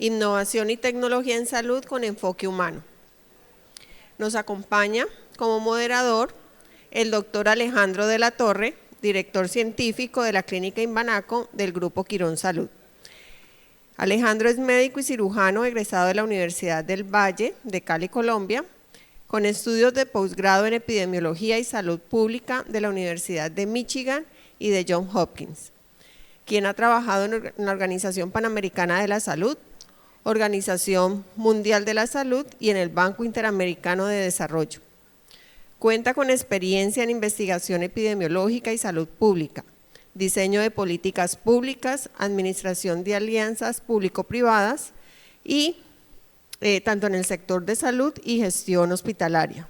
Innovación y tecnología en salud con enfoque humano. Nos acompaña como moderador el doctor Alejandro de la Torre, director científico de la Clínica Imbanaco del Grupo Quirón Salud. Alejandro es médico y cirujano egresado de la Universidad del Valle de Cali, Colombia, con estudios de posgrado en epidemiología y salud pública de la Universidad de Michigan y de Johns Hopkins, quien ha trabajado en la Organización Panamericana de la Salud, Organización Mundial de la Salud y en el Banco Interamericano de Desarrollo. Cuenta con experiencia en investigación epidemiológica y salud pública, diseño de políticas públicas, administración de alianzas público-privadas y tanto en el sector de salud y gestión hospitalaria.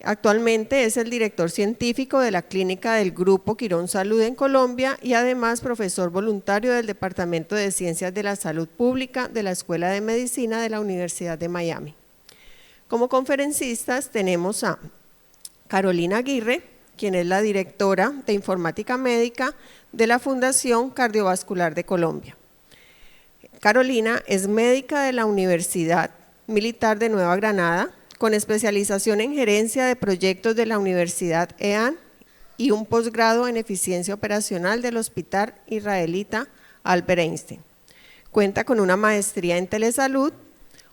Actualmente es el director científico de la clínica del Grupo Quirón Salud en Colombia y además profesor voluntario del Departamento de Ciencias de la Salud Pública de la Escuela de Medicina de la Universidad de Miami. Como conferencistas tenemos a Carolina Aguirre, quien es la directora de Informática Médica de la Fundación Cardiovascular de Colombia. Carolina es médica de la Universidad Militar de Nueva Granada, con especialización en gerencia de proyectos de la Universidad EAN y un posgrado en eficiencia operacional del Hospital Israelita Albert Einstein. Cuenta con una maestría en telesalud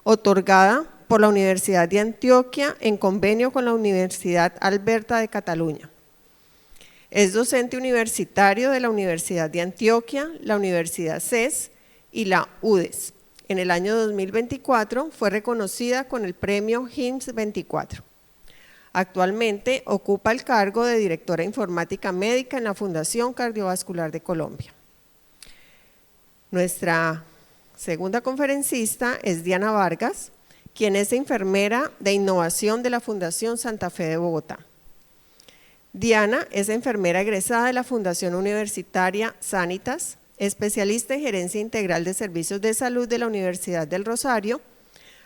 otorgada por la Universidad de Antioquia en convenio con la Universidad Alberta de Cataluña. Es docente universitario de la Universidad de Antioquia, la Universidad CES y la UDES. En el año 2024 fue reconocida con el premio HIMSS 24. Actualmente ocupa el cargo de directora informática médica en la Fundación Cardiovascular de Colombia. Nuestra segunda conferencista es Diana Vargas, quien es enfermera de innovación de la Fundación Santa Fe de Bogotá. Diana es enfermera egresada de la Fundación Universitaria Sanitas, especialista en gerencia integral de servicios de salud de la Universidad del Rosario.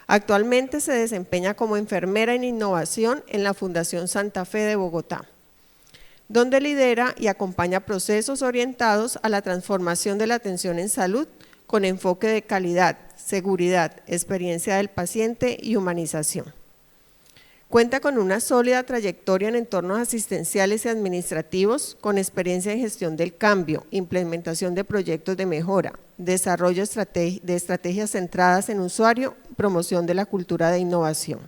Actualmente se desempeña como enfermera en innovación en la Fundación Santa Fe de Bogotá, donde lidera y acompaña procesos orientados a la transformación de la atención en salud con enfoque de calidad, seguridad, experiencia del paciente y humanización. Cuenta con una sólida trayectoria en entornos asistenciales y administrativos, con experiencia en gestión del cambio, implementación de proyectos de mejora, desarrollo de estrategias centradas en usuario y promoción de la cultura de innovación.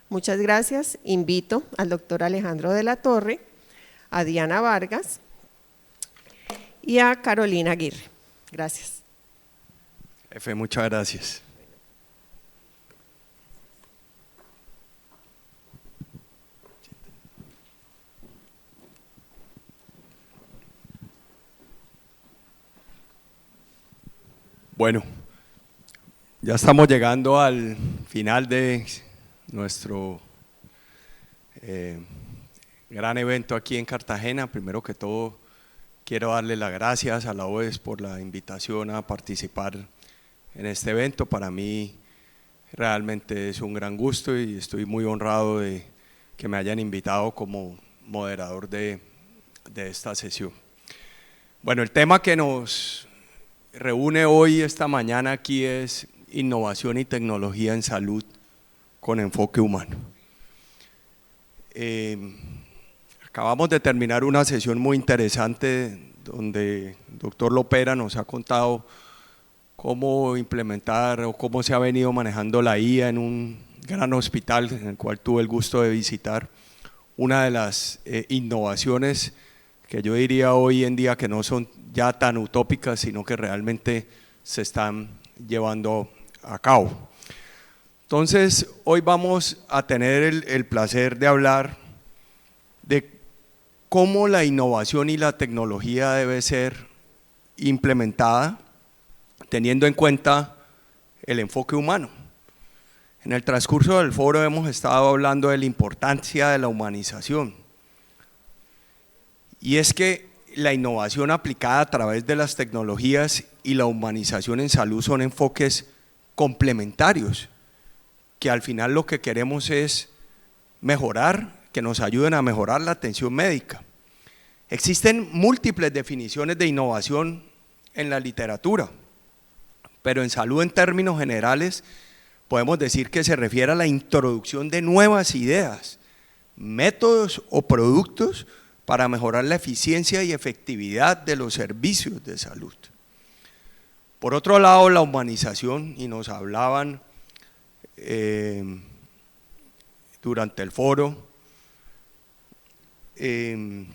Muchas gracias. Invito al doctor Alejandro de la Torre, a Diana Vargas y a Carolina Aguirre. Gracias. Jefe, muchas gracias. Bueno, ya estamos llegando al final de nuestro gran evento aquí en Cartagena. Primero que todo, quiero darle las gracias a la OES por la invitación a participar en este evento. Para mí realmente es un gran gusto y estoy muy honrado de que me hayan invitado como moderador de esta sesión. Bueno, el tema que nos reúne hoy, esta mañana aquí, es innovación y tecnología en salud con enfoque humano. Acabamos de terminar una sesión muy interesante donde el doctor Lopera nos ha contado cómo implementar o cómo se ha venido manejando la IA en un gran hospital en el cual tuve el gusto de visitar. Una de las innovaciones que yo diría hoy en día que no son ya tan utópicas, sino que realmente se están llevando a cabo. Entonces, hoy vamos a tener el placer de hablar de cómo la innovación y la tecnología debe ser implementada teniendo en cuenta el enfoque humano. En el transcurso del foro hemos estado hablando de la importancia de la humanización. Y es que la innovación aplicada a través de las tecnologías y la humanización en salud son enfoques complementarios, que al final lo que queremos es mejorar, que nos ayuden a mejorar la atención médica. Existen múltiples definiciones de innovación en la literatura, pero en salud en términos generales podemos decir que se refiere a la introducción de nuevas ideas, métodos o productos para mejorar la eficiencia y efectividad de los servicios de salud. Por otro lado, la humanización, y nos hablaban durante el foro, se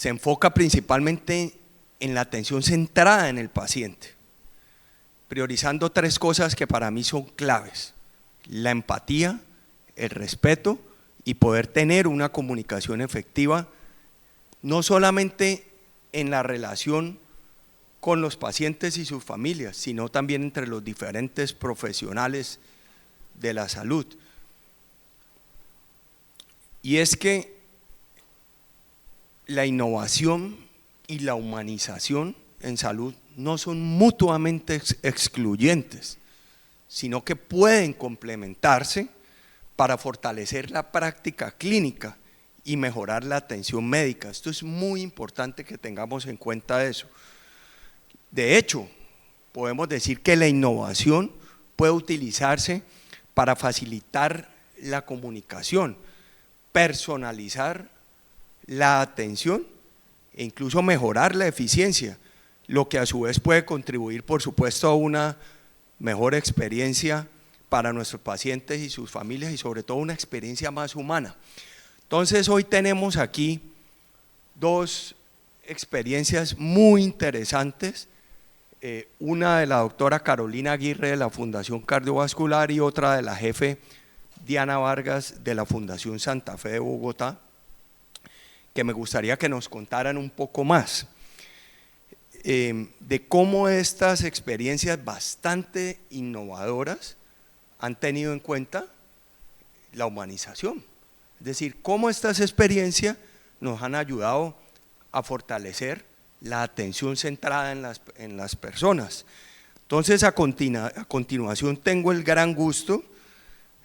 enfoca principalmente en la atención centrada en el paciente, priorizando 3 cosas que para mí son claves: la empatía, el respeto y poder tener una comunicación efectiva, no solamente en la relación con los pacientes y sus familias, sino también entre los diferentes profesionales de la salud. Y es que la innovación y la humanización en salud no son mutuamente excluyentes, sino que pueden complementarse para fortalecer la práctica clínica y mejorar la atención médica. Esto es muy importante que tengamos en cuenta eso. De hecho, podemos decir que la innovación puede utilizarse para facilitar la comunicación, personalizar la atención e incluso mejorar la eficiencia, lo que a su vez puede contribuir, por supuesto, a una mejor experiencia para nuestros pacientes y sus familias, y sobre todo una experiencia más humana. Entonces hoy tenemos aquí 2 experiencias muy interesantes, una de la doctora Carolina Aguirre de la Fundación Cardiovascular y otra de la jefe Diana Vargas de la Fundación Santa Fe de Bogotá, que me gustaría que nos contaran un poco más de cómo estas experiencias bastante innovadoras han tenido en cuenta la humanización, es decir, cómo estas experiencias nos han ayudado a fortalecer la atención centrada en las personas. Entonces a continuación tengo el gran gusto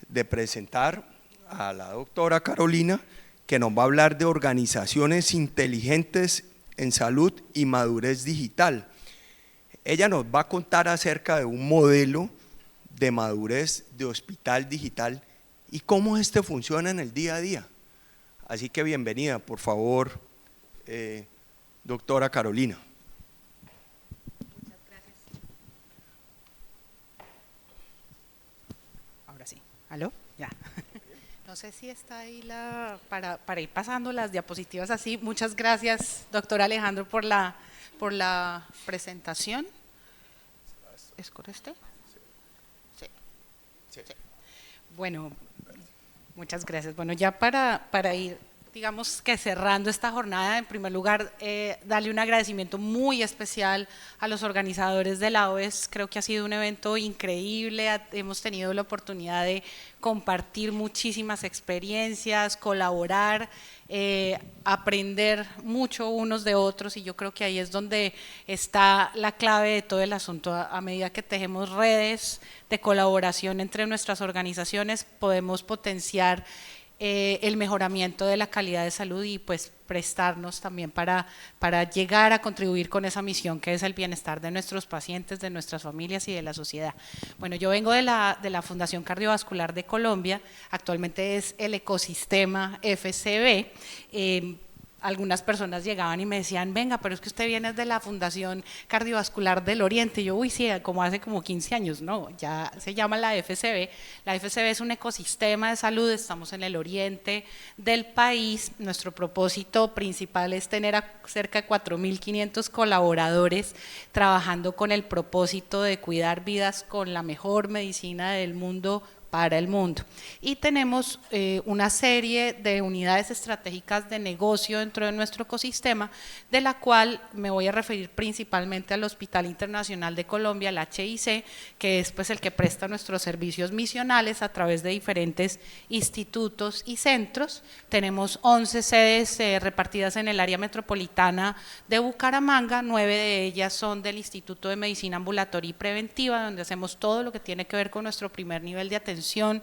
de presentar a la doctora Carolina, que nos va a hablar de organizaciones inteligentes en salud y madurez digital. Ella nos va a contar acerca de un modelo de madurez de hospital digital y cómo este funciona en el día a día. Así que bienvenida, por favor, doctora Carolina. Muchas gracias. Ahora sí, ¿aló? Ya. No sé si está ahí para ir pasando las diapositivas así. Muchas gracias, doctor Alejandro, por la presentación. ¿Es con este? Sí. Sí. Bueno, muchas gracias. Bueno, ya para ir, digamos que cerrando esta jornada, en primer lugar, darle un agradecimiento muy especial a los organizadores de la OES. Creo que ha sido un evento increíble, hemos tenido la oportunidad de compartir muchísimas experiencias, colaborar, aprender mucho unos de otros, y yo creo que ahí es donde está la clave de todo el asunto. A medida que tejemos redes de colaboración entre nuestras organizaciones, podemos potenciar el mejoramiento de la calidad de salud y pues prestarnos también para llegar a contribuir con esa misión que es el bienestar de nuestros pacientes, de nuestras familias y de la sociedad. Bueno, yo vengo de la Fundación Cardiovascular de Colombia, actualmente es el ecosistema FCB. Algunas personas llegaban y me decían, venga, pero es que usted viene de la Fundación Cardiovascular del Oriente. Y yo, uy, sí, como hace como 15 años, no, ya se llama la FCB. La FCB es un ecosistema de salud, estamos en el oriente del país. Nuestro propósito principal es tener a cerca de 4.500 colaboradores trabajando con el propósito de cuidar vidas con la mejor medicina del mundo para el mundo. Y tenemos una serie de unidades estratégicas de negocio dentro de nuestro ecosistema, de la cual me voy a referir principalmente al Hospital Internacional de Colombia, el HIC, que es pues el que presta nuestros servicios misionales a través de diferentes institutos y centros. Tenemos 11 sedes repartidas en el área metropolitana de Bucaramanga, 9 de ellas son del Instituto de Medicina Ambulatoria y Preventiva, donde hacemos todo lo que tiene que ver con nuestro primer nivel de atención prevención,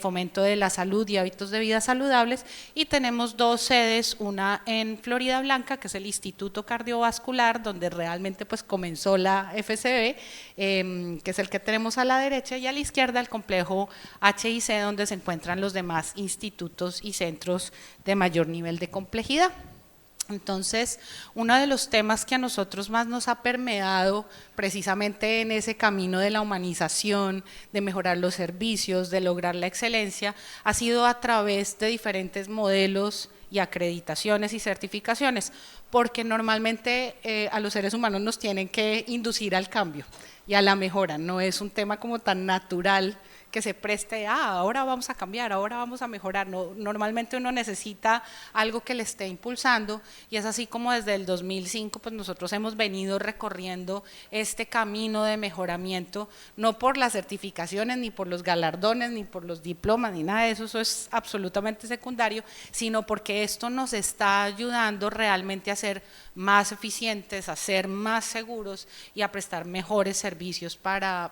fomento de la salud y hábitos de vida saludables, y tenemos 2 sedes, una en Florida Blanca, que es el Instituto Cardiovascular, donde realmente pues comenzó la FCB, que es el que tenemos a la derecha, y a la izquierda el complejo HIC, donde se encuentran los demás institutos y centros de mayor nivel de complejidad. Entonces, uno de los temas que a nosotros más nos ha permeado precisamente en ese camino de la humanización, de mejorar los servicios, de lograr la excelencia, ha sido a través de diferentes modelos y acreditaciones y certificaciones, porque normalmente a los seres humanos nos tienen que inducir al cambio y a la mejora, no es un tema como tan natural que se preste, ahora vamos a cambiar, ahora vamos a mejorar. No, normalmente uno necesita algo que le esté impulsando, y es así como desde el 2005 pues nosotros hemos venido recorriendo este camino de mejoramiento, no por las certificaciones, ni por los galardones, ni por los diplomas, ni nada de eso, eso es absolutamente secundario, sino porque esto nos está ayudando realmente a ser más eficientes, a ser más seguros y a prestar mejores servicios para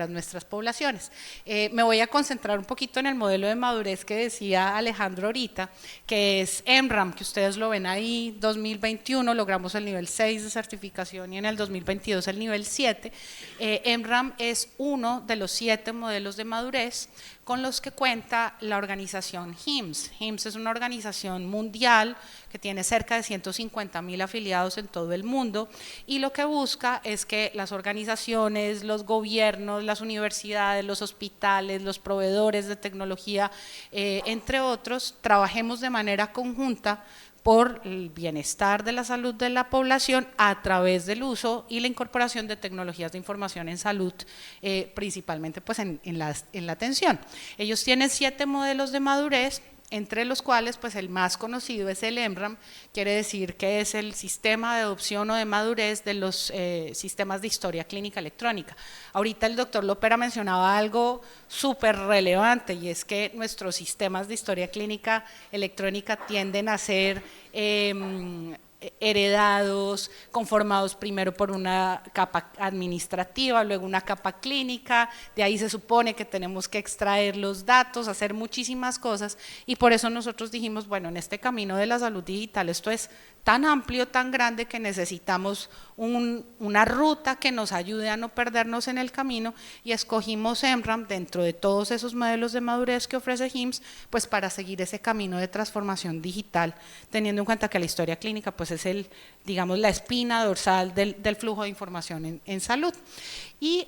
nuestras poblaciones. Me voy a concentrar un poquito en el modelo de madurez que decía Alejandro ahorita, que es EMRAM, que ustedes lo ven ahí, 2021 logramos el nivel 6 de certificación y en el 2022 el nivel 7. EMRAM es uno de los 7 modelos de madurez con los que cuenta la organización HIMSS. HIMSS es una organización mundial que tiene cerca de 150.000 afiliados en todo el mundo, y lo que busca es que las organizaciones, los gobiernos, las universidades, los hospitales, los proveedores de tecnología, entre otros, trabajemos de manera conjunta por el bienestar de la salud de la población a través del uso y la incorporación de tecnologías de información en salud, principalmente pues en la atención. Ellos tienen 7 modelos de madurez, entre los cuales pues el más conocido es el EMRAM, quiere decir que es el sistema de adopción o de madurez de los sistemas de historia clínica electrónica. Ahorita el doctor Lopera mencionaba algo súper relevante, y es que nuestros sistemas de historia clínica electrónica tienden a ser heredados, conformados primero por una capa administrativa, luego una capa clínica, de ahí se supone que tenemos que extraer los datos, hacer muchísimas cosas, y por eso nosotros dijimos, bueno, en este camino de la salud digital esto es tan amplio, tan grande, que necesitamos una ruta que nos ayude a no perdernos en el camino, y escogimos EMRAM dentro de todos esos modelos de madurez que ofrece HIMSS, pues para seguir ese camino de transformación digital, teniendo en cuenta que la historia clínica pues es digamos, la espina dorsal del flujo de información en salud. Y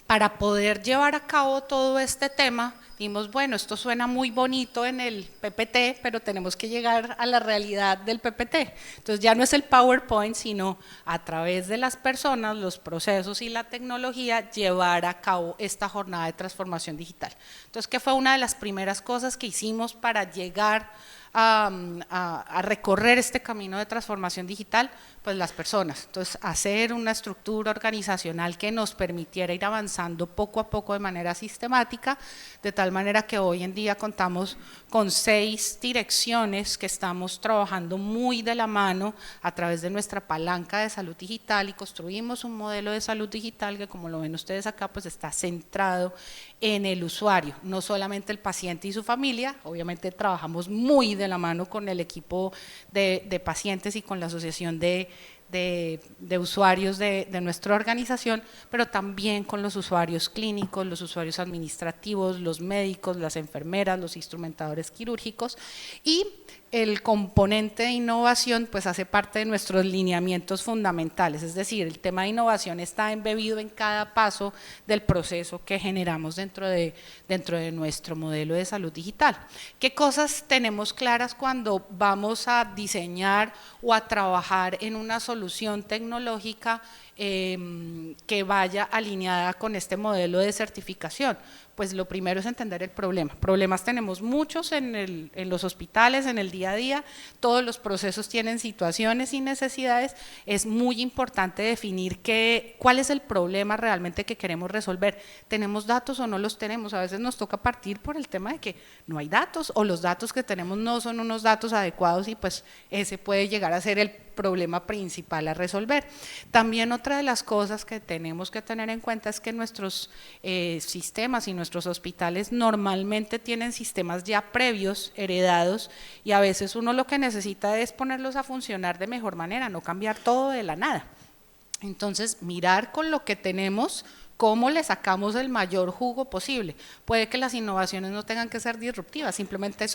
para poder llevar a cabo todo este tema, dijimos, bueno, esto suena muy bonito en el PPT, pero tenemos que llegar a la realidad del PPT. Entonces ya no es el PowerPoint, sino a través de las personas, los procesos y la tecnología, llevar a cabo esta jornada de transformación digital. Entonces, ¿qué fue una de las primeras cosas que hicimos para llegar a recorrer este camino de transformación digital? Pues las personas. Entonces, hacer una estructura organizacional que nos permitiera ir avanzando poco a poco de manera sistemática, de tal manera que hoy en día contamos con 6 direcciones que estamos trabajando muy de la mano a través de nuestra palanca de salud digital, y construimos un modelo de salud digital que, como lo ven ustedes acá, pues está centrado en el usuario, no solamente el paciente y su familia. Obviamente trabajamos muy de la mano con el equipo de pacientes y con la asociación de usuarios de nuestra organización, pero también con los usuarios clínicos, los usuarios administrativos, los médicos, las enfermeras, los instrumentadores quirúrgicos, y el componente de innovación pues hace parte de nuestros lineamientos fundamentales, es decir, el tema de innovación está embebido en cada paso del proceso que generamos dentro de nuestro modelo de salud digital. ¿Qué cosas tenemos claras cuando vamos a diseñar o a trabajar en una solución tecnológica que vaya alineada con este modelo de certificación? Pues lo primero es entender el problema. Problemas tenemos muchos en los hospitales, en el día a día, todos los procesos tienen situaciones y necesidades. Es muy importante definir cuál es el problema realmente que queremos resolver. ¿Tenemos datos o no los tenemos? A veces nos toca partir por el tema de que no hay datos, o los datos que tenemos no son unos datos adecuados, y pues ese puede llegar a ser el problema principal a resolver. También otra de las cosas que tenemos que tener en cuenta es que nuestros sistemas y nuestros hospitales normalmente tienen sistemas ya previos, heredados, y a veces uno lo que necesita es ponerlos a funcionar de mejor manera, no cambiar todo de la nada. Entonces, mirar con lo que tenemos, cómo le sacamos el mayor jugo posible. Puede que las innovaciones no tengan que ser disruptivas, simplemente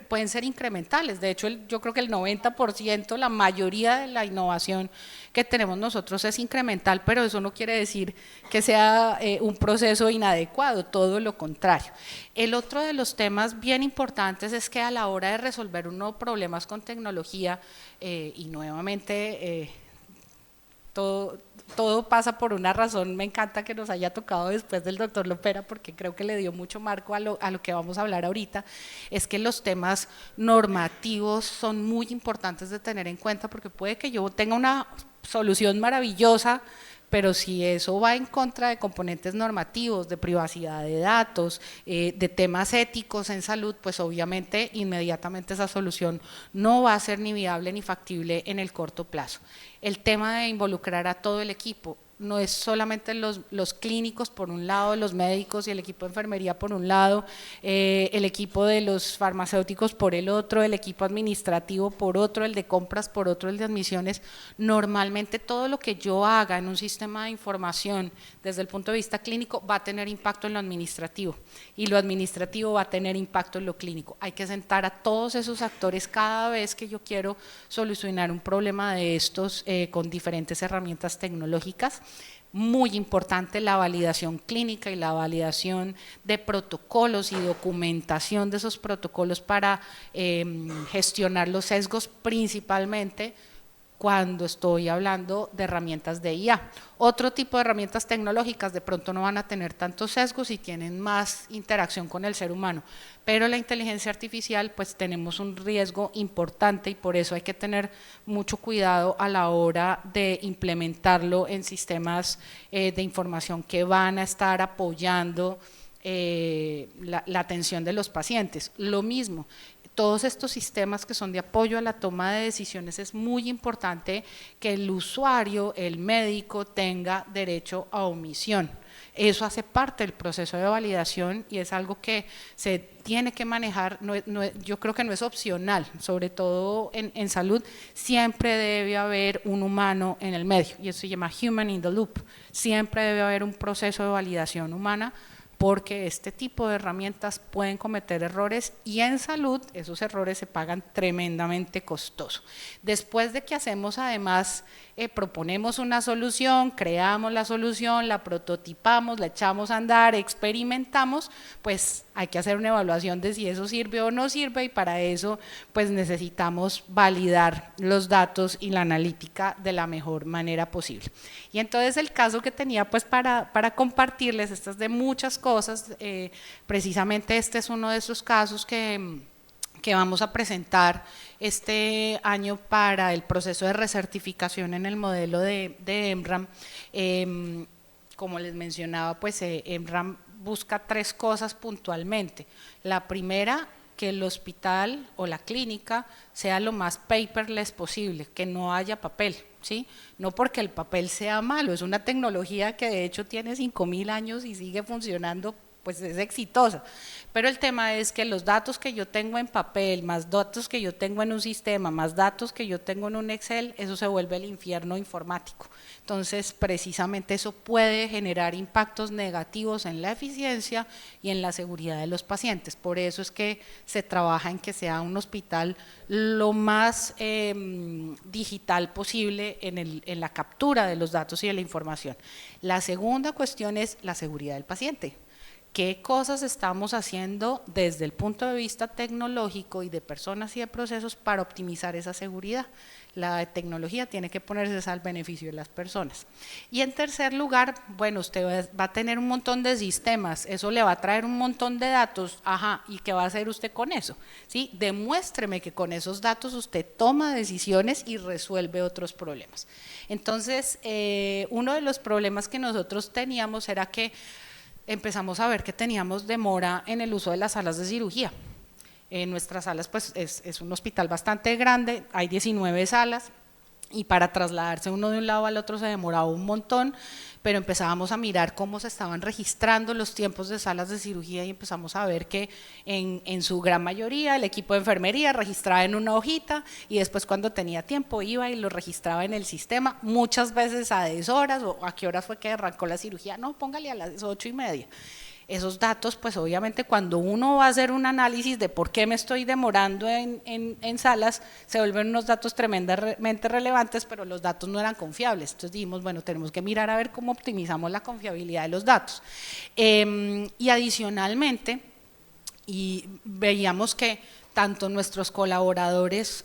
pueden ser incrementales. De hecho, yo creo que el 90%, la mayoría de la innovación que tenemos nosotros es incremental, pero eso no quiere decir que sea un proceso inadecuado, todo lo contrario. El otro de los temas bien importantes es que a la hora de resolver unos problemas con tecnología, y nuevamente todo pasa por una razón, me encanta que nos haya tocado después del doctor Lopera porque creo que le dio mucho marco a lo que vamos a hablar ahorita, es que los temas normativos son muy importantes de tener en cuenta porque puede que yo tenga una solución maravillosa, pero si eso va en contra de componentes normativos, de privacidad de datos, de temas éticos en salud, pues obviamente inmediatamente esa solución no va a ser ni viable ni factible en el corto plazo. El tema de involucrar a todo el equipo, no es solamente los clínicos por un lado, los médicos y el equipo de enfermería por un lado, el equipo de los farmacéuticos por el otro, el equipo administrativo por otro, el de compras por otro, el de admisiones. Normalmente todo lo que yo haga en un sistema de información desde el punto de vista clínico va a tener impacto en lo administrativo y lo administrativo va a tener impacto en lo clínico. Hay que sentar a todos esos actores cada vez que yo quiero solucionar un problema de estos con diferentes herramientas tecnológicas. Muy importante la validación clínica y la validación de protocolos y documentación de esos protocolos para gestionar los sesgos, principalmente cuando estoy hablando de herramientas de IA. Otro tipo de herramientas tecnológicas de pronto no van a tener tantos sesgos y tienen más interacción con el ser humano, pero la inteligencia artificial pues tenemos un riesgo importante y por eso hay que tener mucho cuidado a la hora de implementarlo en sistemas de información que van a estar apoyando la atención de los pacientes. Lo mismo, todos estos sistemas que son de apoyo a la toma de decisiones es muy importante que el usuario, el médico, tenga derecho a omisión. Eso hace parte del proceso de validación y es algo que se tiene que manejar, yo creo que no es opcional, sobre todo en salud, siempre debe haber un humano en el medio y eso se llama human in the loop, siempre debe haber un proceso de validación humana porque este tipo de herramientas pueden cometer errores y en salud esos errores se pagan tremendamente costoso. Después de que hacemos además, proponemos una solución, creamos la solución, la prototipamos, la echamos a andar, experimentamos, pues hay que hacer una evaluación de si eso sirve o no sirve y para eso pues necesitamos validar los datos y la analítica de la mejor manera posible. Y entonces el caso que tenía pues para compartirles, estas de muchas cosas, precisamente este es uno de esos casos que vamos a presentar este año para el proceso de recertificación en el modelo de EMRAM. Como les mencionaba, pues EMRAM busca 3 cosas puntualmente. La primera, que el hospital o la clínica sea lo más paperless posible, que no haya papel, ¿sí? No porque el papel sea malo, es una tecnología que de hecho tiene 5.000 años y sigue funcionando, pues es exitosa, pero el tema es que los datos que yo tengo en papel, más datos que yo tengo en un sistema, más datos que yo tengo en un Excel, eso se vuelve el infierno informático. Entonces, precisamente eso puede generar impactos negativos en la eficiencia y en la seguridad de los pacientes. Por eso es que se trabaja en que sea un hospital lo más digital posible en la captura de los datos y de la información. La segunda cuestión es la seguridad del paciente. ¿Qué cosas estamos haciendo desde el punto de vista tecnológico y de personas y de procesos para optimizar esa seguridad? La tecnología tiene que ponerse al beneficio de las personas. Y en tercer lugar, bueno, usted va a tener un montón de sistemas, eso le va a traer un montón de datos, ajá, ¿y qué va a hacer usted con eso? ¿Sí? Demuéstreme que con esos datos usted toma decisiones y resuelve otros problemas. Entonces, uno de los problemas que nosotros teníamos era que empezamos a ver que teníamos demora en el uso de las salas de cirugía. En nuestras salas pues es un hospital bastante grande, hay 19 salas, y para trasladarse uno de un lado al otro se demoraba un montón, pero empezábamos a mirar cómo se estaban registrando los tiempos de salas de cirugía y empezamos a ver que en su gran mayoría el equipo de enfermería registraba en una hojita y después cuando tenía tiempo iba y lo registraba en el sistema, muchas veces a deshoras o a qué hora fue que arrancó la cirugía, no, póngale a las 8:30. Esos datos, pues obviamente cuando uno va a hacer un análisis de por qué me estoy demorando en salas, se vuelven unos datos tremendamente relevantes, pero los datos no eran confiables. Entonces dijimos, bueno, tenemos que mirar a ver cómo optimizamos la confiabilidad de los datos. Y adicionalmente, y veíamos que tanto nuestros colaboradores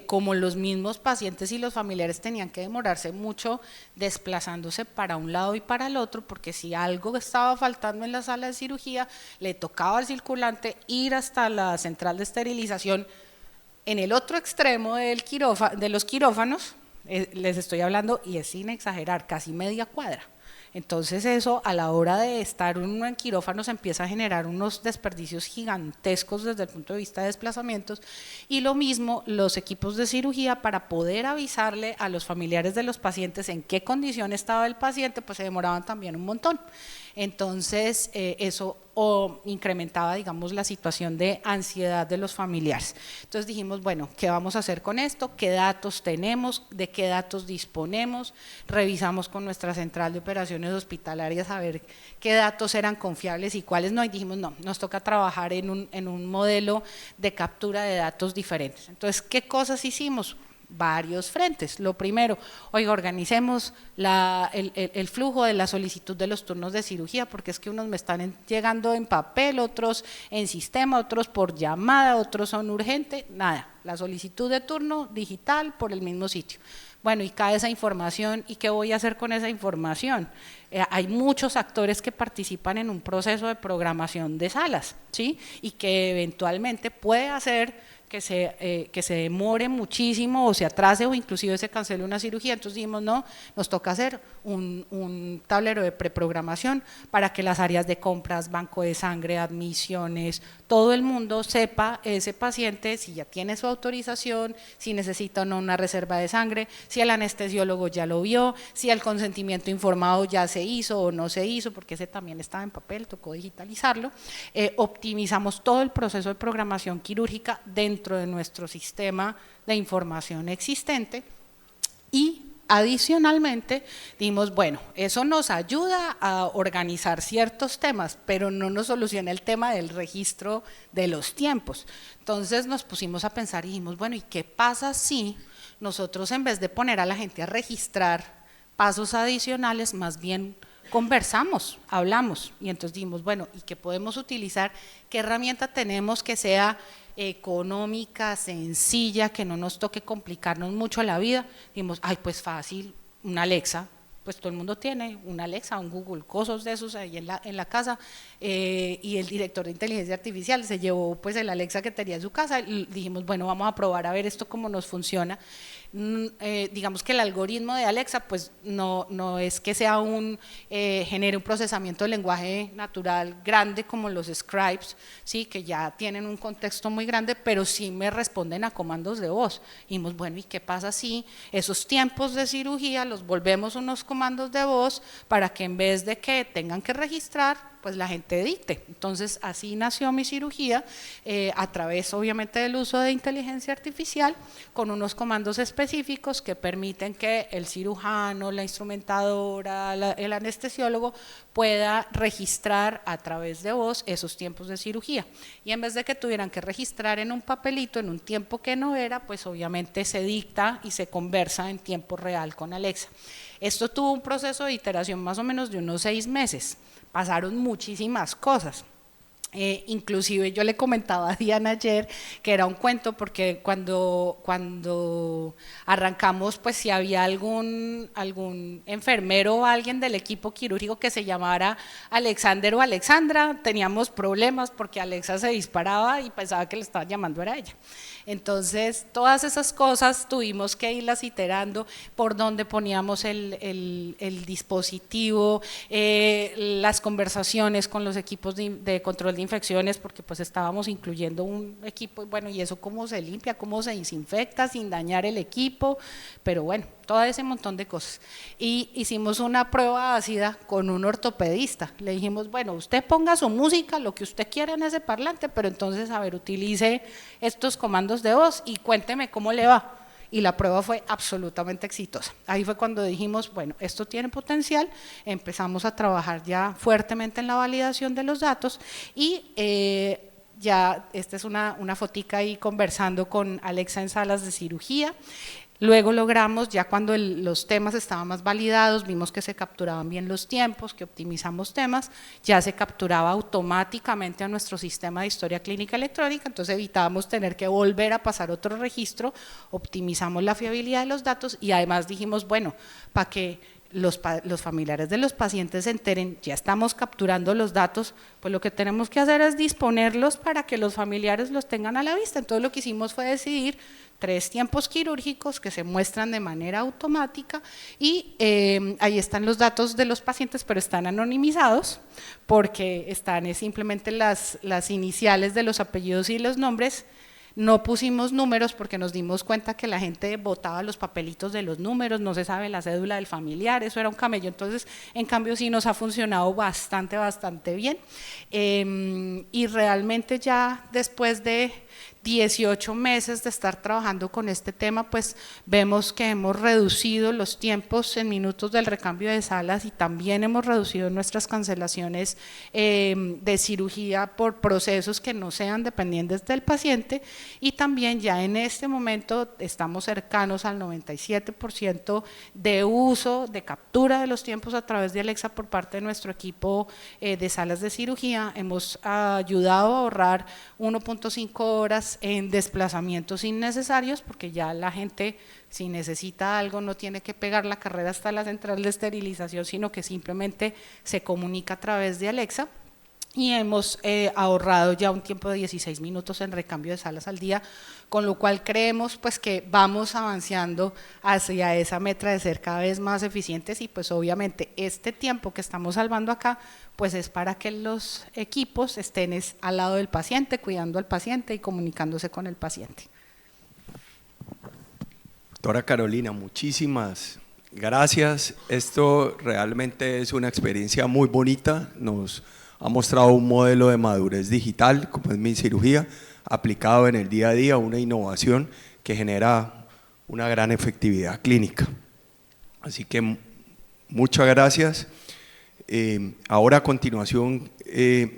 como los mismos pacientes y los familiares tenían que demorarse mucho desplazándose para un lado y para el otro, porque si algo estaba faltando en la sala de cirugía, le tocaba al circulante ir hasta la central de esterilización en el otro extremo de los quirófanos, les estoy hablando, y es sin exagerar, casi media cuadra. Entonces eso a la hora de estar uno en quirófano se empieza a generar unos desperdicios gigantescos desde el punto de vista de desplazamientos y lo mismo los equipos de cirugía para poder avisarle a los familiares de los pacientes en qué condición estaba el paciente, pues se demoraban también un montón. Entonces eso incrementaba, digamos, la situación de ansiedad de los familiares. Entonces dijimos, bueno, ¿qué vamos a hacer con esto? ¿Qué datos tenemos? ¿De qué datos disponemos? Revisamos con nuestra central de operaciones hospitalarias a ver qué datos eran confiables y cuáles no, y dijimos, no, nos toca trabajar en un modelo de captura de datos diferentes. Entonces, ¿qué cosas hicimos? Varios frentes. Lo primero, oiga, organicemos el flujo de la solicitud de los turnos de cirugía, porque es que unos me están llegando en papel, otros en sistema, otros por llamada, otros son urgentes, nada, la solicitud de turno digital por el mismo sitio. Bueno, y cae esa información, ¿y qué voy a hacer con esa información? Hay muchos actores que participan en un proceso de programación de salas, ¿sí? Y que eventualmente puede hacer que se demore muchísimo o se atrase o inclusive se cancele una cirugía. Entonces dijimos, no, nos toca hacer un tablero de preprogramación para que las áreas de compras, banco de sangre, admisiones, todo el mundo sepa ese paciente si ya tiene su autorización, si necesita o no una reserva de sangre, si el anestesiólogo ya lo vio, si el consentimiento informado ya se hizo o no se hizo, porque ese también estaba en papel, tocó digitalizarlo. Optimizamos todo el proceso de programación quirúrgica dentro de nuestro sistema de información existente y adicionalmente dimos, bueno, eso nos ayuda a organizar ciertos temas, pero no nos soluciona el tema del registro de los tiempos. Entonces nos pusimos a pensar y dijimos, bueno, ¿y qué pasa si nosotros en vez de poner a la gente a registrar pasos adicionales, más bien conversamos, hablamos? Y entonces dijimos, bueno, ¿y qué podemos utilizar? ¿Qué herramienta tenemos que sea económica, sencilla, que no nos toque complicarnos mucho la vida? Dijimos, ay, pues fácil, una Alexa, pues todo el mundo tiene una Alexa, un Google, cosas de esos ahí en la casa, y el director de inteligencia artificial se llevó pues el Alexa que tenía en su casa y dijimos, bueno, vamos a probar a ver esto cómo nos funciona. Digamos que el algoritmo de Alexa pues no es que sea genere un procesamiento de lenguaje natural grande como los scribes, ¿sí? Que ya tienen un contexto muy grande, pero sí me responden a comandos de voz. Y dijimos, bueno, ¿y qué pasa si esos tiempos de cirugía los volvemos unos comandos de voz para que en vez de que tengan que registrar, pues la gente dicte? Entonces así nació mi cirugía, a través obviamente del uso de inteligencia artificial, con unos comandos específicos que permiten que el cirujano, la instrumentadora, el anestesiólogo pueda registrar a través de voz esos tiempos de cirugía. Y en vez de que tuvieran que registrar en un papelito en un tiempo que no era, pues obviamente se dicta y se conversa en tiempo real con Alexa. Esto tuvo un proceso de iteración más o menos de unos 6 meses. Pasaron muchísimas cosas. Inclusive yo le comentaba a Diana ayer que era un cuento, porque cuando arrancamos, pues si había algún enfermero o alguien del equipo quirúrgico que se llamara Alexander o Alexandra, teníamos problemas porque Alexa se disparaba y pensaba que le estaban llamando era ella. Entonces todas esas cosas tuvimos que irlas iterando, por dónde poníamos el dispositivo, las conversaciones con los equipos de control control de infecciones, porque pues estábamos incluyendo un equipo, bueno, y eso cómo se limpia, cómo se desinfecta sin dañar el equipo, pero bueno, todo ese montón de cosas. Y hicimos una prueba ácida con un ortopedista, le dijimos, bueno, usted ponga su música, lo que usted quiera en ese parlante, pero entonces, a ver, utilice estos comandos de voz y cuénteme cómo le va. Y la prueba fue absolutamente exitosa. Ahí fue cuando dijimos, bueno, esto tiene potencial, empezamos a trabajar ya fuertemente en la validación de los datos y ya, esta es una fotica ahí conversando con Alexa en salas de cirugía. Luego logramos, ya cuando los temas estaban más validados, vimos que se capturaban bien los tiempos, que optimizamos temas, ya se capturaba automáticamente a nuestro sistema de historia clínica electrónica, entonces evitábamos tener que volver a pasar otro registro, optimizamos la fiabilidad de los datos y además dijimos, bueno, para que los familiares de los pacientes se enteren, ya estamos capturando los datos, pues lo que tenemos que hacer es disponerlos para que los familiares los tengan a la vista. Entonces lo que hicimos fue decidir 3 tiempos quirúrgicos que se muestran de manera automática y ahí están los datos de los pacientes, pero están anonimizados porque están simplemente las iniciales de los apellidos y los nombres. No pusimos números porque nos dimos cuenta que la gente botaba los papelitos de los números, no se sabe la cédula del familiar, eso era un camello. Entonces, en cambio, sí nos ha funcionado bastante bien. Y realmente ya después de 18 meses de estar trabajando con este tema, pues vemos que hemos reducido los tiempos en minutos del recambio de salas y también hemos reducido nuestras cancelaciones de cirugía por procesos que no sean dependientes del paciente y también ya en este momento estamos cercanos al 97% de uso, de captura de los tiempos a través de Alexa por parte de nuestro equipo de salas de cirugía. Hemos ayudado a ahorrar 1.5 horas en desplazamientos innecesarios porque ya la gente si necesita algo no tiene que pegar la carrera hasta la central de esterilización, sino que simplemente se comunica a través de Alexa y hemos ahorrado ya un tiempo de 16 minutos en recambio de salas al día, con lo cual creemos pues que vamos avanzando hacia esa meta de ser cada vez más eficientes y pues obviamente este tiempo que estamos salvando acá pues es para que los equipos estén al lado del paciente, cuidando al paciente y comunicándose con el paciente. Doctora Carolina, muchísimas gracias. Esto realmente es una experiencia muy bonita, nos ha mostrado un modelo de madurez digital, como es Mi Cirugía, aplicado en el día a día, una innovación que genera una gran efectividad clínica. Así que muchas gracias. Ahora a continuación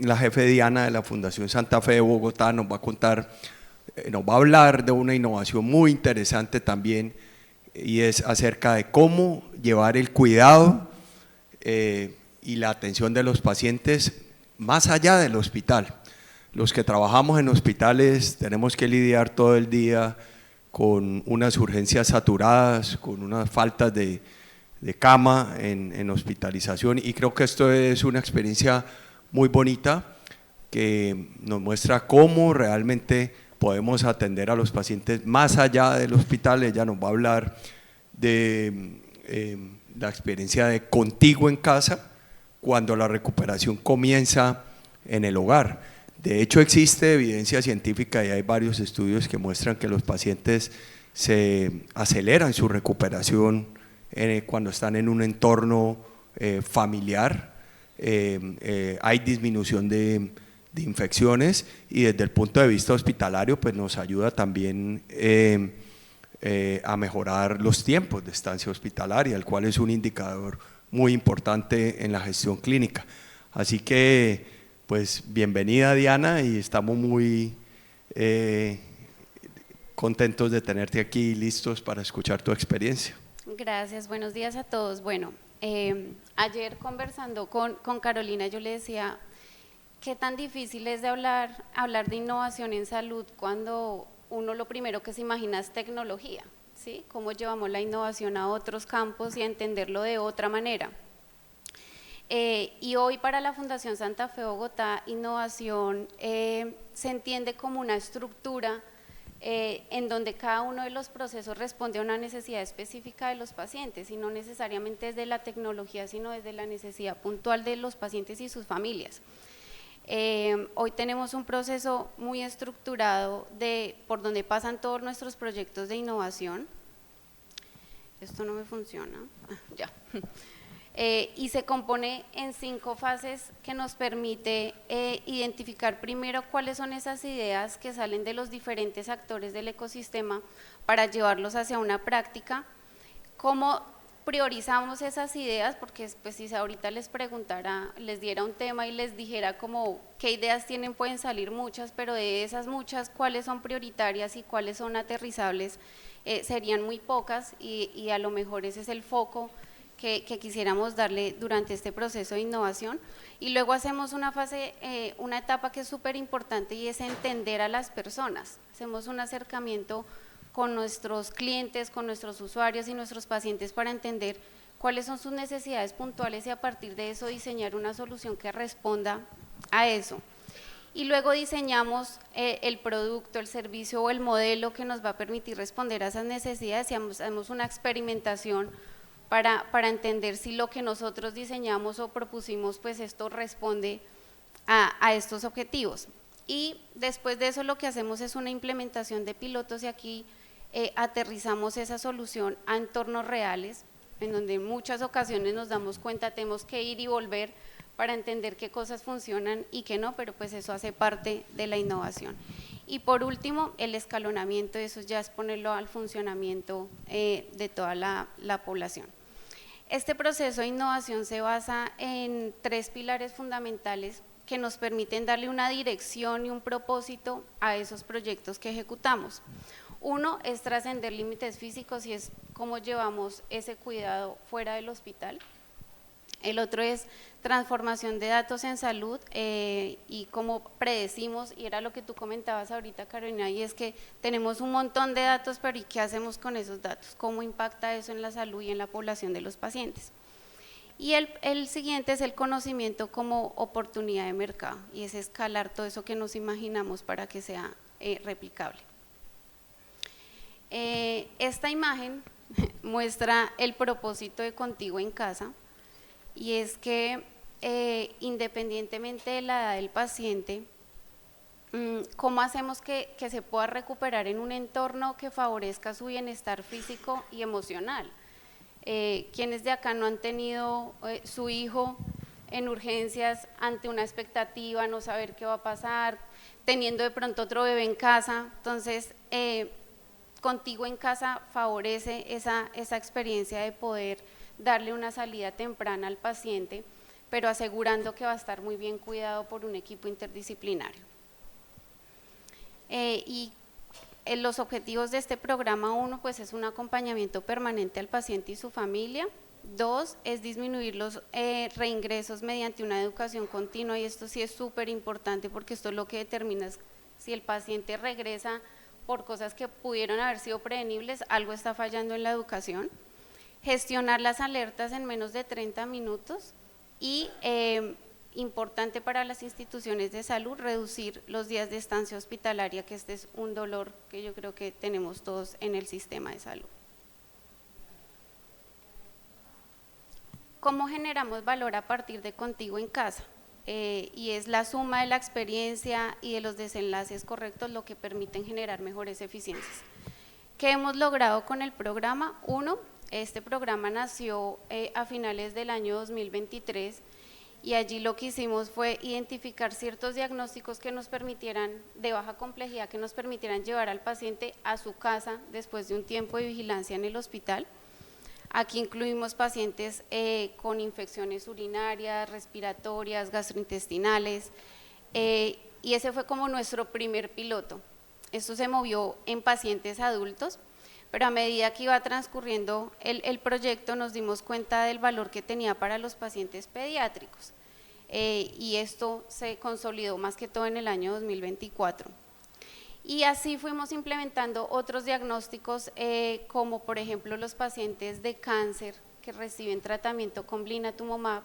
la jefe Diana de la Fundación Santa Fe de Bogotá nos va a contar, nos va a hablar de una innovación muy interesante también y es acerca de cómo llevar el cuidado y la atención de los pacientes más allá del hospital. Los que trabajamos en hospitales tenemos que lidiar todo el día con unas urgencias saturadas, con unas faltas de cama en hospitalización y creo que esto es una experiencia muy bonita que nos muestra cómo realmente podemos atender a los pacientes más allá del hospital. Ella nos va a hablar de la experiencia de contigo en casa cuando la recuperación comienza en el hogar. De hecho existe evidencia científica y hay varios estudios que muestran que los pacientes se aceleran su recuperación cuando están en un entorno familiar, hay disminución de infecciones y desde el punto de vista hospitalario pues nos ayuda también a mejorar los tiempos de estancia hospitalaria, el cual es un indicador muy importante en la gestión clínica. Así que pues bienvenida Diana y estamos muy contentos de tenerte aquí listos para escuchar tu experiencia. Gracias, buenos días a todos. Bueno, ayer conversando con Carolina yo le decía qué tan difícil es de hablar de innovación en salud cuando uno lo primero que se imagina es tecnología, ¿sí? Cómo llevamos la innovación a otros campos y a entenderlo de otra manera. Y hoy para la Fundación Santa Fe Bogotá, innovación se entiende como una estructura en donde cada uno de los procesos responde a una necesidad específica de los pacientes y no necesariamente desde la tecnología, sino desde la necesidad puntual de los pacientes y sus familias. Hoy tenemos un proceso muy estructurado por donde pasan todos nuestros proyectos de innovación. Esto no me funciona, ya. Y se compone en 5 fases que nos permite identificar primero cuáles son esas ideas que salen de los diferentes actores del ecosistema para llevarlos hacia una práctica, cómo priorizamos esas ideas, porque pues, si ahorita les preguntara, les diera un tema y les dijera como qué ideas tienen, pueden salir muchas, pero de esas muchas, cuáles son prioritarias y cuáles son aterrizables, serían muy pocas y a lo mejor ese es el foco que quisiéramos darle durante este proceso de innovación. Y luego hacemos una fase, una etapa que es súper importante y es entender a las personas. Hacemos un acercamiento con nuestros clientes, con nuestros usuarios y nuestros pacientes para entender cuáles son sus necesidades puntuales y a partir de eso diseñar una solución que responda a eso. Y luego diseñamos el producto, el servicio o el modelo que nos va a permitir responder a esas necesidades y hacemos una experimentación para entender si lo que nosotros diseñamos o propusimos, pues esto responde a estos objetivos. Y después de eso lo que hacemos es una implementación de pilotos y aquí aterrizamos esa solución a entornos reales, en donde en muchas ocasiones nos damos cuenta, tenemos que ir y volver para entender qué cosas funcionan y qué no, pero pues eso hace parte de la innovación. Y por último, el escalonamiento, eso ya es ponerlo al funcionamiento de toda la población. Este proceso de innovación se basa en 3 pilares fundamentales que nos permiten darle una dirección y un propósito a esos proyectos que ejecutamos. Uno es trascender límites físicos y es cómo llevamos ese cuidado fuera del hospital. El otro es transformación de datos en salud y cómo predecimos, y era lo que tú comentabas ahorita, Carolina, y es que tenemos un montón de datos, pero ¿y qué hacemos con esos datos? ¿Cómo impacta eso en la salud y en la población de los pacientes? Y el siguiente es el conocimiento como oportunidad de mercado, y es escalar todo eso que nos imaginamos para que sea replicable. Esta imagen muestra el propósito de Contigo en Casa, y es que independientemente de la edad del paciente, ¿cómo hacemos que se pueda recuperar en un entorno que favorezca su bienestar físico y emocional? ¿Quiénes de acá no han tenido su hijo en urgencias ante una expectativa, no saber qué va a pasar, teniendo de pronto otro bebé en casa? Entonces, Contigo en Casa favorece esa experiencia de poder darle una salida temprana al paciente, pero asegurando que va a estar muy bien cuidado por un equipo interdisciplinario. Y los objetivos de este programa, 1, pues es un acompañamiento permanente al paciente y su familia. 2, es disminuir los reingresos mediante una educación continua, y esto sí es súper importante porque esto es lo que determina si el paciente regresa por cosas que pudieron haber sido prevenibles, algo está fallando en la educación. Gestionar las alertas en menos de 30 minutos y, importante para las instituciones de salud, reducir los días de estancia hospitalaria, que este es un dolor que yo creo que tenemos todos en el sistema de salud. ¿Cómo generamos valor a partir de Contigo en Casa? Y es la suma de la experiencia y de los desenlaces correctos lo que permiten generar mejores eficiencias. ¿Qué hemos logrado con el programa? 1, este programa nació a finales del año 2023 y allí lo que hicimos fue identificar ciertos diagnósticos que nos permitieran, de baja complejidad, que nos permitieran llevar al paciente a su casa después de un tiempo de vigilancia en el hospital. Aquí incluimos pacientes con infecciones urinarias, respiratorias, gastrointestinales, y ese fue como nuestro primer piloto. Esto se movió en pacientes adultos, pero a medida que iba transcurriendo el proyecto nos dimos cuenta del valor que tenía para los pacientes pediátricos, y esto se consolidó más que todo en el año 2024. Y así fuimos implementando otros diagnósticos, como por ejemplo los pacientes de cáncer que reciben tratamiento con blinatumomab.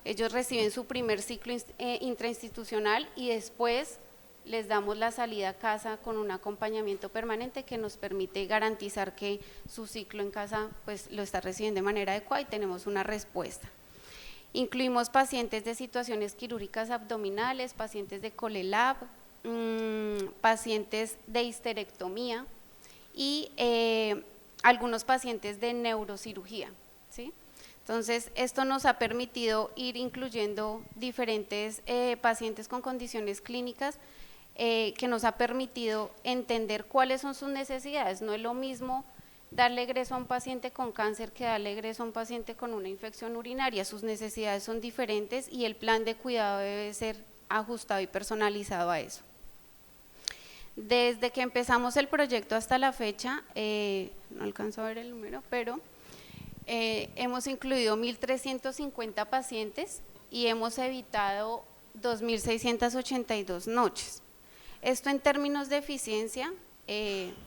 Ellos reciben su primer ciclo intrainstitucional y después les damos la salida a casa con un acompañamiento permanente que nos permite garantizar que su ciclo en casa pues lo está recibiendo de manera adecuada y tenemos una respuesta. Incluimos pacientes de situaciones quirúrgicas abdominales, pacientes de Colelab, pacientes de histerectomía y algunos pacientes de neurocirugía, ¿sí? Entonces, esto nos ha permitido ir incluyendo diferentes pacientes con condiciones clínicas que nos ha permitido entender cuáles son sus necesidades. No es lo mismo darle egreso a un paciente con cáncer que darle egreso a un paciente con una infección urinaria. Sus necesidades son diferentes y el plan de cuidado debe ser ajustado y personalizado a eso. Desde que empezamos el proyecto hasta la fecha, no alcanzo a ver el número, pero hemos incluido 1.350 pacientes y hemos evitado 2.682 noches. Esto en términos de eficiencia,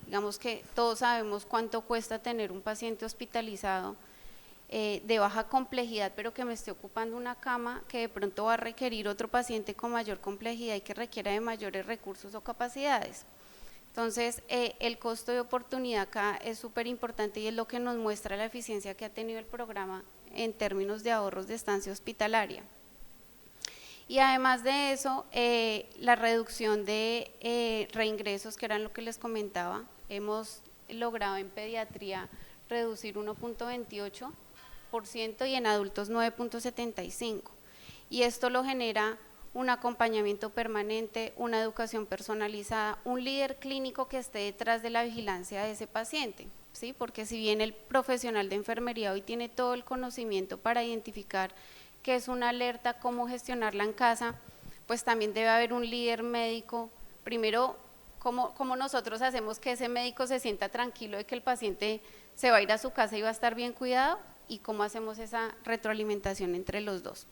digamos que todos sabemos cuánto cuesta tener un paciente hospitalizado de baja complejidad, pero que me esté ocupando una cama que de pronto va a requerir otro paciente con mayor complejidad y que requiera de mayores recursos o capacidades. Entonces, el costo de oportunidad acá es súper importante y es lo que nos muestra la eficiencia que ha tenido el programa en términos de ahorros de estancia hospitalaria. Y además de eso, la reducción de reingresos, que eran lo que les comentaba, hemos logrado en pediatría reducir 1.28% y en adultos 9.75%. Y esto lo genera un acompañamiento permanente, una educación personalizada, un líder clínico que esté detrás de la vigilancia de ese paciente, ¿sí? Porque si bien el profesional de enfermería hoy tiene todo el conocimiento para identificar qué es una alerta, cómo gestionarla en casa, pues también debe haber un líder médico. Primero, cómo nosotros hacemos que ese médico se sienta tranquilo de que el paciente se va a ir a su casa y va a estar bien cuidado, y cómo hacemos esa retroalimentación entre los dos.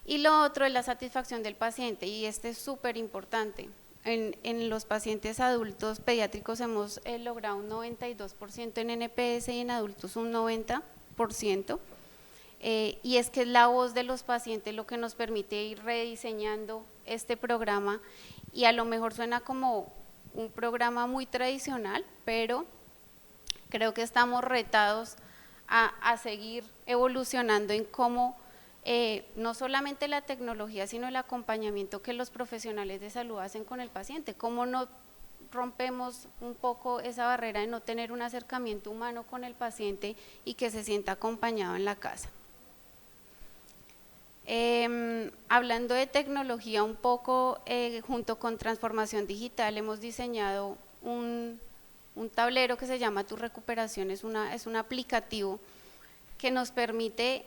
Y lo otro es la satisfacción del paciente, y este es súper importante. En los pacientes adultos pediátricos hemos logrado un 92% en NPS y en adultos un 90%, y es que es la voz de los pacientes lo que nos permite ir rediseñando este programa, y a lo mejor suena como un programa muy tradicional, pero creo que estamos retados a seguir evolucionando en cómo no solamente la tecnología, sino el acompañamiento que los profesionales de salud hacen con el paciente, cómo no rompemos un poco esa barrera de no tener un acercamiento humano con el paciente y que se sienta acompañado en la casa. Hablando de tecnología un poco, junto con transformación digital hemos diseñado un tablero que se llama Tu Recuperación, es un aplicativo que nos permite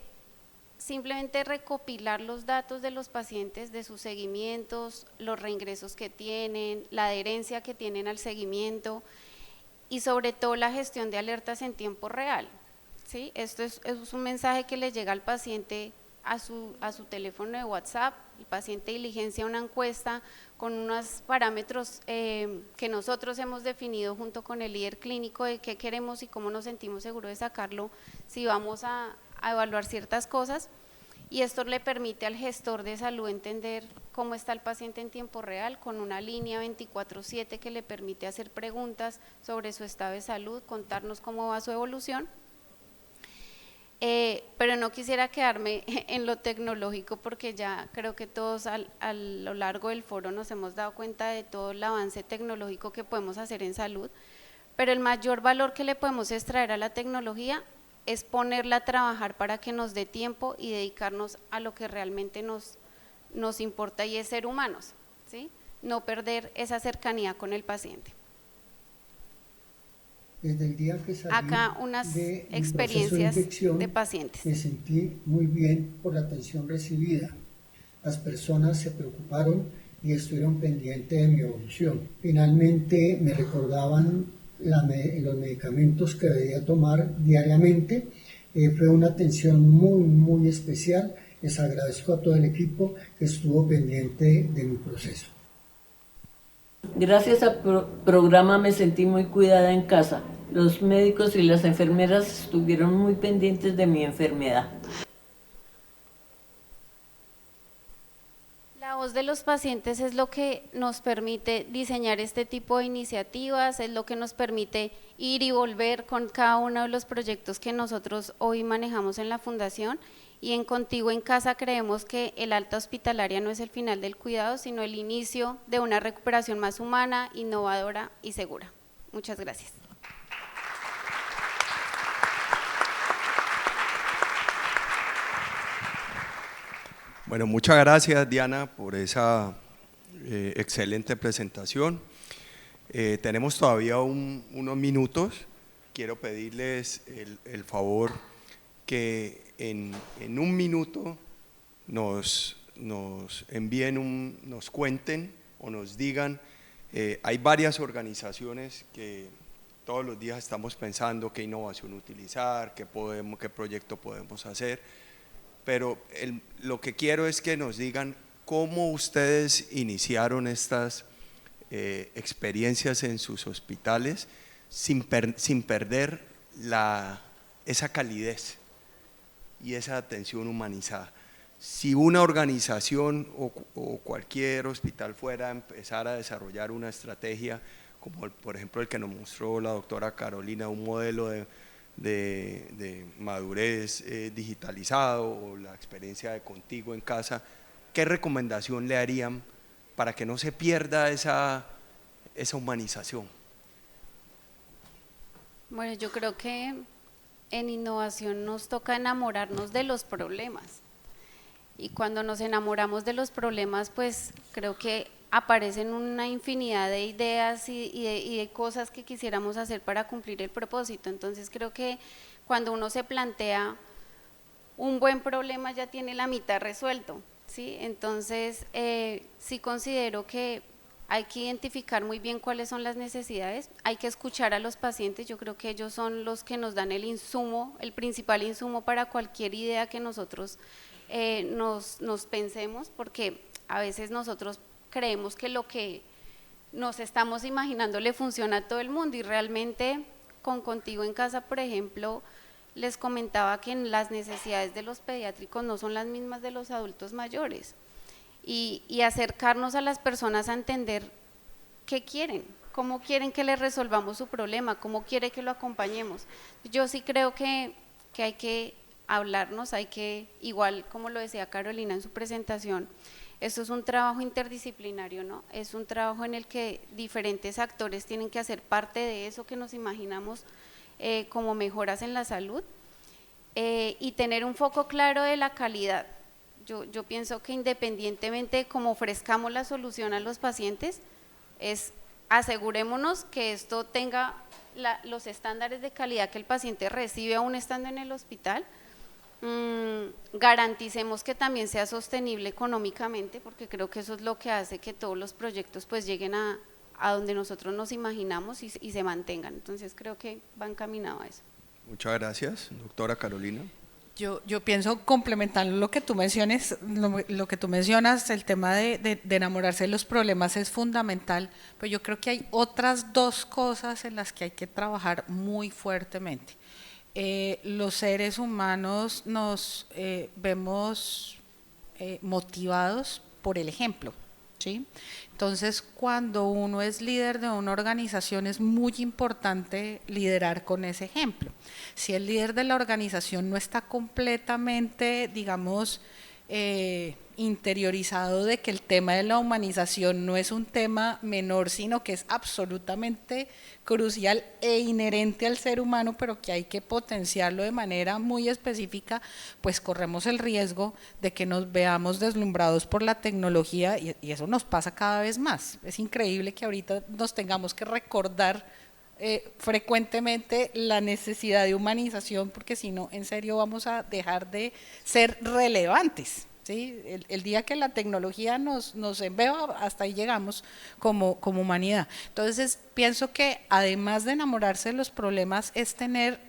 simplemente recopilar los datos de los pacientes, de sus seguimientos, los reingresos que tienen, la adherencia que tienen al seguimiento y sobre todo la gestión de alertas en tiempo real, ¿sí? Esto es un mensaje que le llega al paciente a su teléfono de WhatsApp, el paciente diligencia una encuesta con unos parámetros que nosotros hemos definido junto con el líder clínico de qué queremos y cómo nos sentimos seguros de sacarlo si vamos a evaluar ciertas cosas, y esto le permite al gestor de salud entender cómo está el paciente en tiempo real con una línea 24/7 que le permite hacer preguntas sobre su estado de salud, contarnos cómo va su evolución. Pero no quisiera quedarme en lo tecnológico porque ya creo que todos a lo largo del foro nos hemos dado cuenta de todo el avance tecnológico que podemos hacer en salud, pero el mayor valor que le podemos extraer a la tecnología es ponerla a trabajar para que nos dé tiempo y dedicarnos a lo que realmente nos importa, y es ser humanos, ¿sí? No perder esa cercanía con el paciente. Desde el día que salí acá unas experiencias de pacientes. Me sentí muy bien por la atención recibida. Las personas se preocuparon y estuvieron pendientes de mi evolución. Finalmente me recordaban los medicamentos que debía tomar diariamente. Fue una atención muy especial. Les agradezco a todo el equipo que estuvo pendiente de mi proceso. Gracias al programa me sentí muy cuidada en casa. Los médicos y las enfermeras estuvieron muy pendientes de mi enfermedad. La voz de los pacientes es lo que nos permite diseñar este tipo de iniciativas, es lo que nos permite ir y volver con cada uno de los proyectos que nosotros hoy manejamos en la Fundación, Y en Contigo en Casa creemos que el alta hospitalaria no es el final del cuidado, sino el inicio de una recuperación más humana, innovadora y segura. Muchas gracias. Bueno, muchas gracias Diana por esa excelente presentación. Tenemos todavía unos minutos. Quiero pedirles el favor que en un minuto nos envíen, nos cuenten o nos digan. Hay varias organizaciones que todos los días estamos pensando qué innovación utilizar, qué proyecto podemos hacer, pero lo que quiero es que nos digan cómo ustedes iniciaron estas experiencias en sus hospitales sin perder esa calidez y esa atención humanizada. Si una organización o cualquier hospital fuera a empezar a desarrollar una estrategia, como por ejemplo el que nos mostró la doctora Carolina, un modelo de madurez digitalizado o la experiencia de Contigo en Casa, ¿qué recomendación le harían para que no se pierda esa humanización? Bueno, yo creo que en innovación nos toca enamorarnos de los problemas. Y cuando nos enamoramos de los problemas, pues creo que aparecen una infinidad de ideas y de cosas que quisiéramos hacer para cumplir el propósito. Entonces creo que cuando uno se plantea un buen problema ya tiene la mitad resuelto, ¿sí? Entonces sí considero que hay que identificar muy bien cuáles son las necesidades, hay que escuchar a los pacientes, yo creo que ellos son los que nos dan el insumo, el principal insumo para cualquier idea que nosotros nos pensemos, porque a veces nosotros creemos que lo que nos estamos imaginando le funciona a todo el mundo y realmente con Contigo en Casa, por ejemplo, les comentaba que las necesidades de los pediátricos no son las mismas de los adultos mayores y acercarnos a las personas a entender qué quieren, cómo quieren que les resolvamos su problema, cómo quiere que lo acompañemos. Yo sí creo que hay que hablarnos, hay que, igual como lo decía Carolina en su presentación, esto es un trabajo interdisciplinario, ¿no? Es un trabajo en el que diferentes actores tienen que hacer parte de eso que nos imaginamos como mejoras en la salud y tener un foco claro de la calidad. Yo pienso que independientemente de cómo ofrezcamos la solución a los pacientes, asegurémonos que esto tenga los estándares de calidad que el paciente recibe aún estando en el hospital, garanticemos que también sea sostenible económicamente, porque creo que eso es lo que hace que todos los proyectos pues lleguen a donde nosotros nos imaginamos y se mantengan. Entonces creo que va encaminado a eso. Muchas gracias, doctora Carolina. Yo pienso complementando lo que tú mencionas, el tema de enamorarse de los problemas es fundamental, pero yo creo que hay otras dos cosas en las que hay que trabajar muy fuertemente. Los seres humanos nos vemos motivados por el ejemplo, ¿sí? Entonces, cuando uno es líder de una organización es muy importante liderar con ese ejemplo. Si el líder de la organización no está completamente, digamos, interiorizado de que el tema de la humanización no es un tema menor, sino que es absolutamente crucial e inherente al ser humano, pero que hay que potenciarlo de manera muy específica, pues corremos el riesgo de que nos veamos deslumbrados por la tecnología y eso nos pasa cada vez más. Es increíble que ahorita nos tengamos que recordar frecuentemente la necesidad de humanización, porque si no, en serio vamos a dejar de ser relevantes, ¿sí? El día que la tecnología nos embeba, hasta ahí llegamos como humanidad. Entonces, pienso que además de enamorarse de los problemas, es tener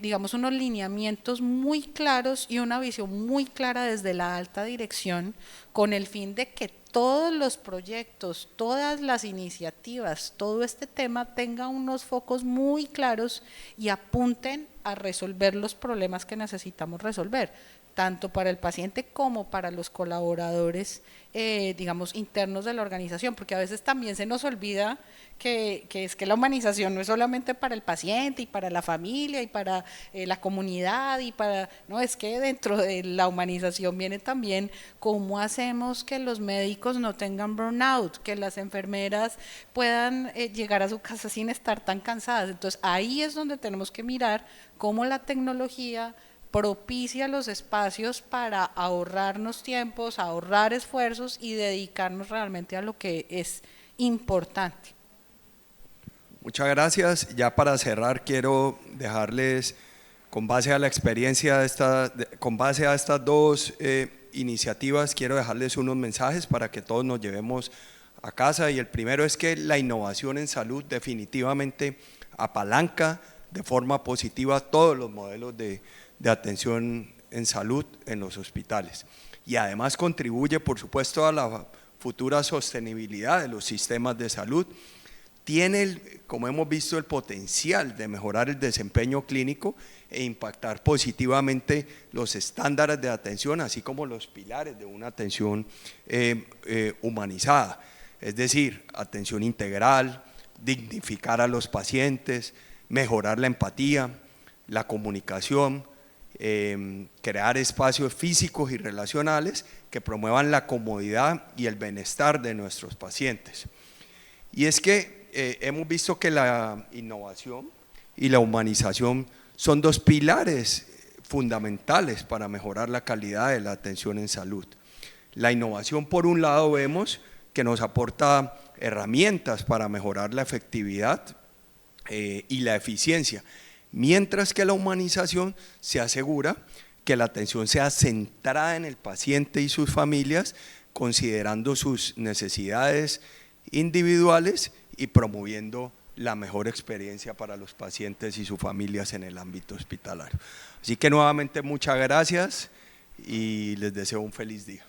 digamos, unos lineamientos muy claros y una visión muy clara desde la alta dirección, con el fin de que todos los proyectos, todas las iniciativas, todo este tema tenga unos focos muy claros y apunten a resolver los problemas que necesitamos resolver. tanto para el paciente como para los colaboradores, digamos, internos de la organización, porque a veces también se nos olvida que es que la humanización no es solamente para el paciente y para la familia y para la comunidad y para, no, es que dentro de la humanización viene también cómo hacemos que los médicos no tengan burnout, que las enfermeras puedan llegar a su casa sin estar tan cansadas. Entonces ahí es donde tenemos que mirar cómo la tecnología propicia los espacios para ahorrarnos tiempos, ahorrar esfuerzos y dedicarnos realmente a lo que es importante. Muchas gracias. Ya para cerrar quiero dejarles, con base a la experiencia con base a estas dos iniciativas, quiero dejarles unos mensajes para que todos nos llevemos a casa, y el primero es que la innovación en salud definitivamente apalanca de forma positiva todos los modelos de atención en salud en los hospitales, y además contribuye por supuesto a la futura sostenibilidad de los sistemas de salud. Tiene, como hemos visto, el potencial de mejorar el desempeño clínico e impactar positivamente los estándares de atención, así como los pilares de una atención humanizada, es decir, atención integral, dignificar a los pacientes, mejorar la empatía, la comunicación, crear espacios físicos y relacionales que promuevan la comodidad y el bienestar de nuestros pacientes. Y es que hemos visto que la innovación y la humanización son dos pilares fundamentales para mejorar la calidad de la atención en salud. La innovación, por un lado, vemos que nos aporta herramientas para mejorar la efectividad y la eficiencia, mientras que la humanización se asegura que la atención sea centrada en el paciente y sus familias, considerando sus necesidades individuales y promoviendo la mejor experiencia para los pacientes y sus familias en el ámbito hospitalario. Así que nuevamente muchas gracias y les deseo un feliz día.